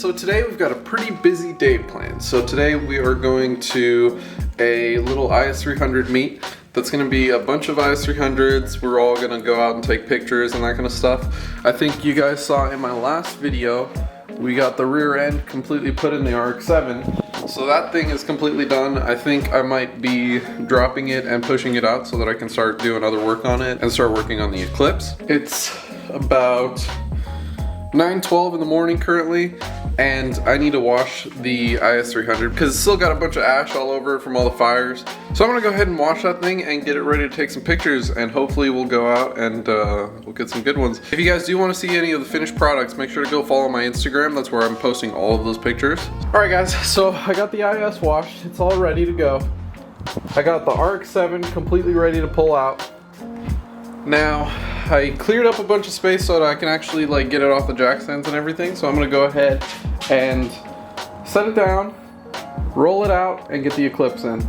so today we've got a pretty busy day planned. So today we are going to a little IS300 meet. That's gonna be a bunch of IS300s. We're all gonna go out and take pictures and that kind of stuff. I think you guys saw in my last video, we got the rear end completely put in the RX-7. So that thing is completely done. I think I might be dropping it and pushing it out so that I can start doing other work on it and start working on the Eclipse. It's about 9:12 in the morning currently, and I need to wash the IS300 because it's still got a bunch of ash all over it from all the fires. So I'm gonna go ahead and wash that thing and get it ready to take some pictures, and hopefully we'll go out and we'll get some good ones. If you guys do want to see any of the finished products, make sure to go follow my Instagram. That's where I'm posting all of those pictures. All right guys, so I got the IS washed. It's all ready to go. I got the RX-7 completely ready to pull out. Now, I cleared up a bunch of space so that I can actually like get it off the jack stands and everything. So I'm gonna go ahead and set it down, roll it out, and get the Eclipse in.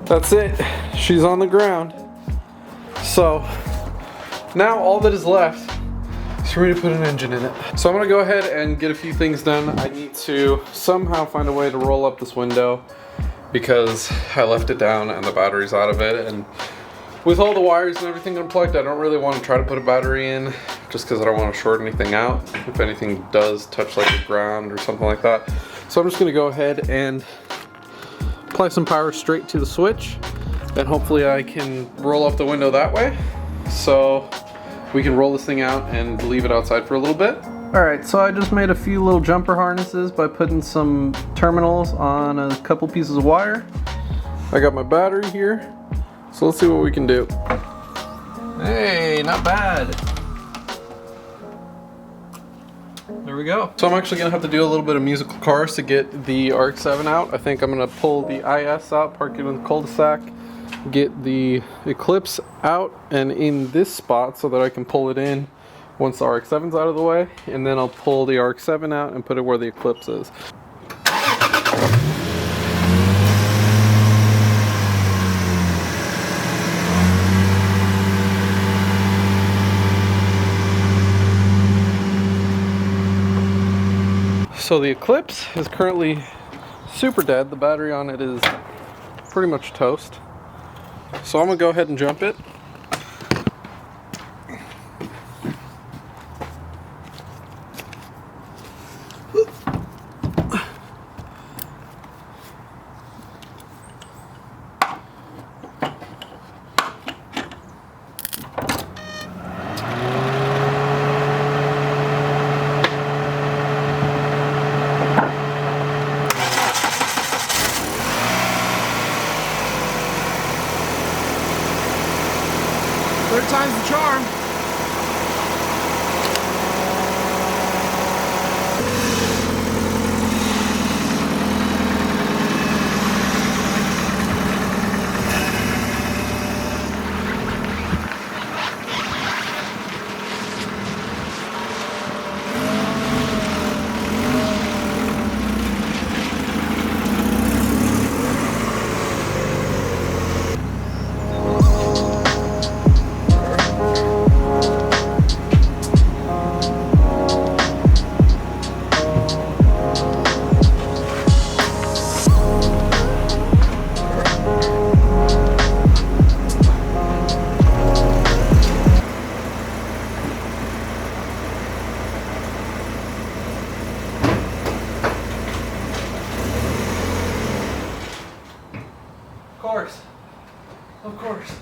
That's it, she's on the ground. So now all that is left is for me to put an engine in it. So I'm gonna go ahead and get a few things done. I need to somehow find a way to roll up this window because I left it down and the battery's out of it, and with all the wires and everything unplugged, I don't really want to try to put a battery in just because I don't want to short anything out if anything does touch like the ground or something like that. So I'm just going to go ahead and apply some power straight to the switch, and hopefully I can roll up the window that way so we can roll this thing out and leave it outside for a little bit. Alright, so I just made a few little jumper harnesses by putting some terminals on a couple pieces of wire. I got my battery here, so let's see what we can do. Hey, not bad. There we go. So I'm actually gonna have to do a little bit of musical cars to get the RX-7 out. I think I'm gonna pull the IS out, park it in the cul-de-sac, get the Eclipse out and in this spot so that I can pull it in once the RX-7's out of the way, and then I'll pull the RX-7 out and put it where the Eclipse is. So the Eclipse is currently super dead. The battery on it is pretty much toast. So I'm gonna go ahead and jump it. Third time's the charm. Of course.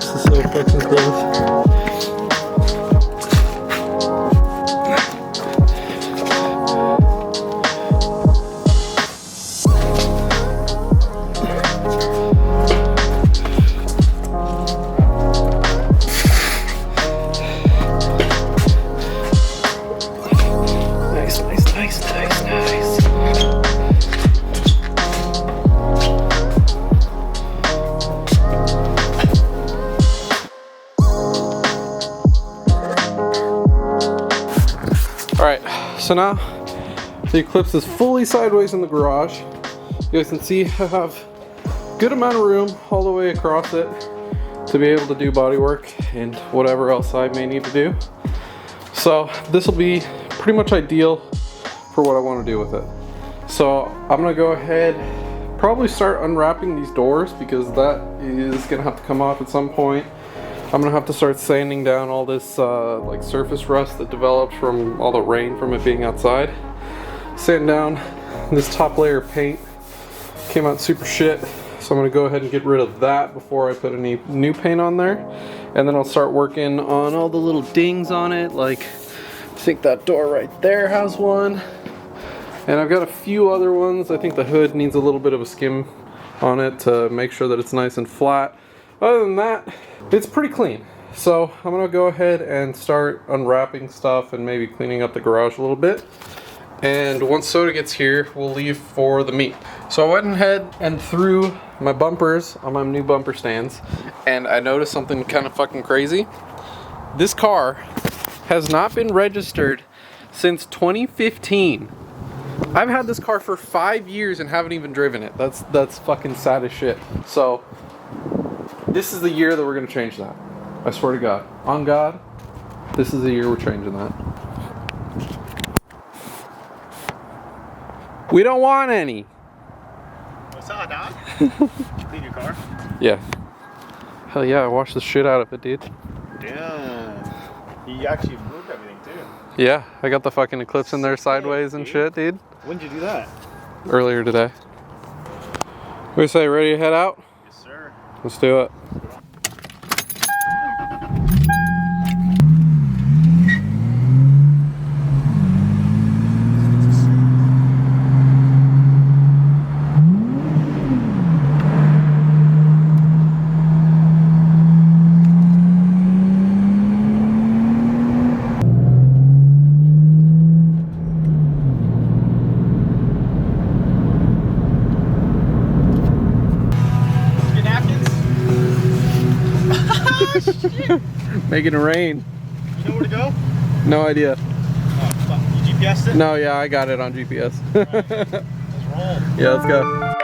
This is so fucking close. So now the Eclipse is fully sideways in the garage. You guys can see I have a good amount of room all the way across it to be able to do body work and whatever else I may need to do. So this will be pretty much ideal for what I want to do with it. So I'm gonna go ahead, probably start unwrapping these doors because that is gonna have to come off at some point. I'm gonna have to start sanding down all this like surface rust that developed from all the rain from it being outside. Sand down this top layer of paint. Came out super shit, so I'm gonna go ahead and get rid of that before I put any new paint on there. And then I'll start working on all the little dings on it, like I think that door right there has one. And I've got a few other ones. I think the hood needs a little bit of a skim on it to make sure that it's nice and flat. Other than that, it's pretty clean. So I'm gonna go ahead and start unwrapping stuff and maybe cleaning up the garage a little bit. And once Soda gets here, we'll leave for the meet. So I went ahead and threw my bumpers on my new bumper stands, and I noticed something kind of fucking crazy. This car has not been registered since 2015. I've had this car for 5 years and haven't even driven it. That's fucking sad as shit. So this is the year that we're gonna change that. I swear to God. On God, this is the year we're changing that. We don't want any. What's up, dog? Did you clean your car? Yeah. Hell yeah, I washed the shit out of it, dude. Damn. You actually moved everything too. Yeah, I got the fucking Eclipse in there sideways and shit, dude. When did you do that? Earlier today. What do you say, ready to head out? Yes, sir. Let's do it. Making it rain. You know where to go? No idea. Oh, fuck. You GPS'd it? No, yeah, I got it on GPS. Right. Let's roll. Yeah, let's go.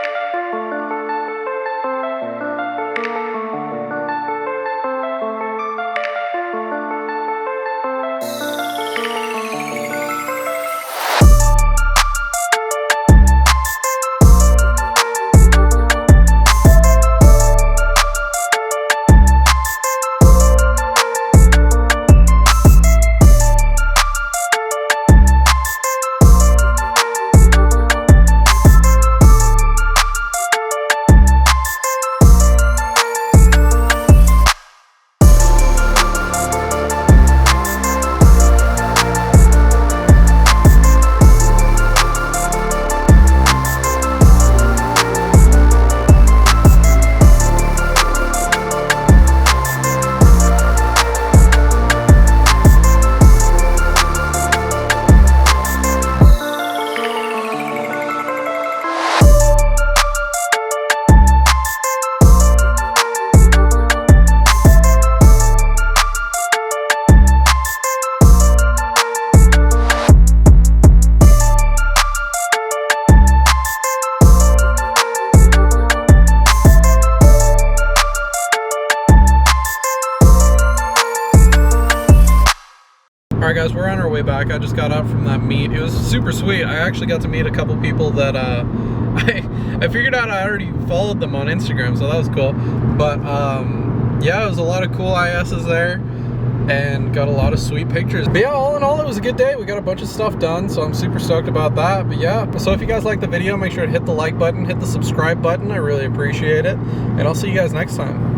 Alright guys, we're on our way back. I just got out from that meet. It was super sweet. I actually got to meet a couple people that I figured out I already followed them on Instagram, so that was cool. But yeah, it was a lot of cool ISs there and got a lot of sweet pictures. But yeah, all in all, it was a good day. We got a bunch of stuff done, so I'm super stoked about that. But yeah, so if you guys like the video, make sure to hit the like button, hit the subscribe button. I really appreciate it. And I'll see you guys next time.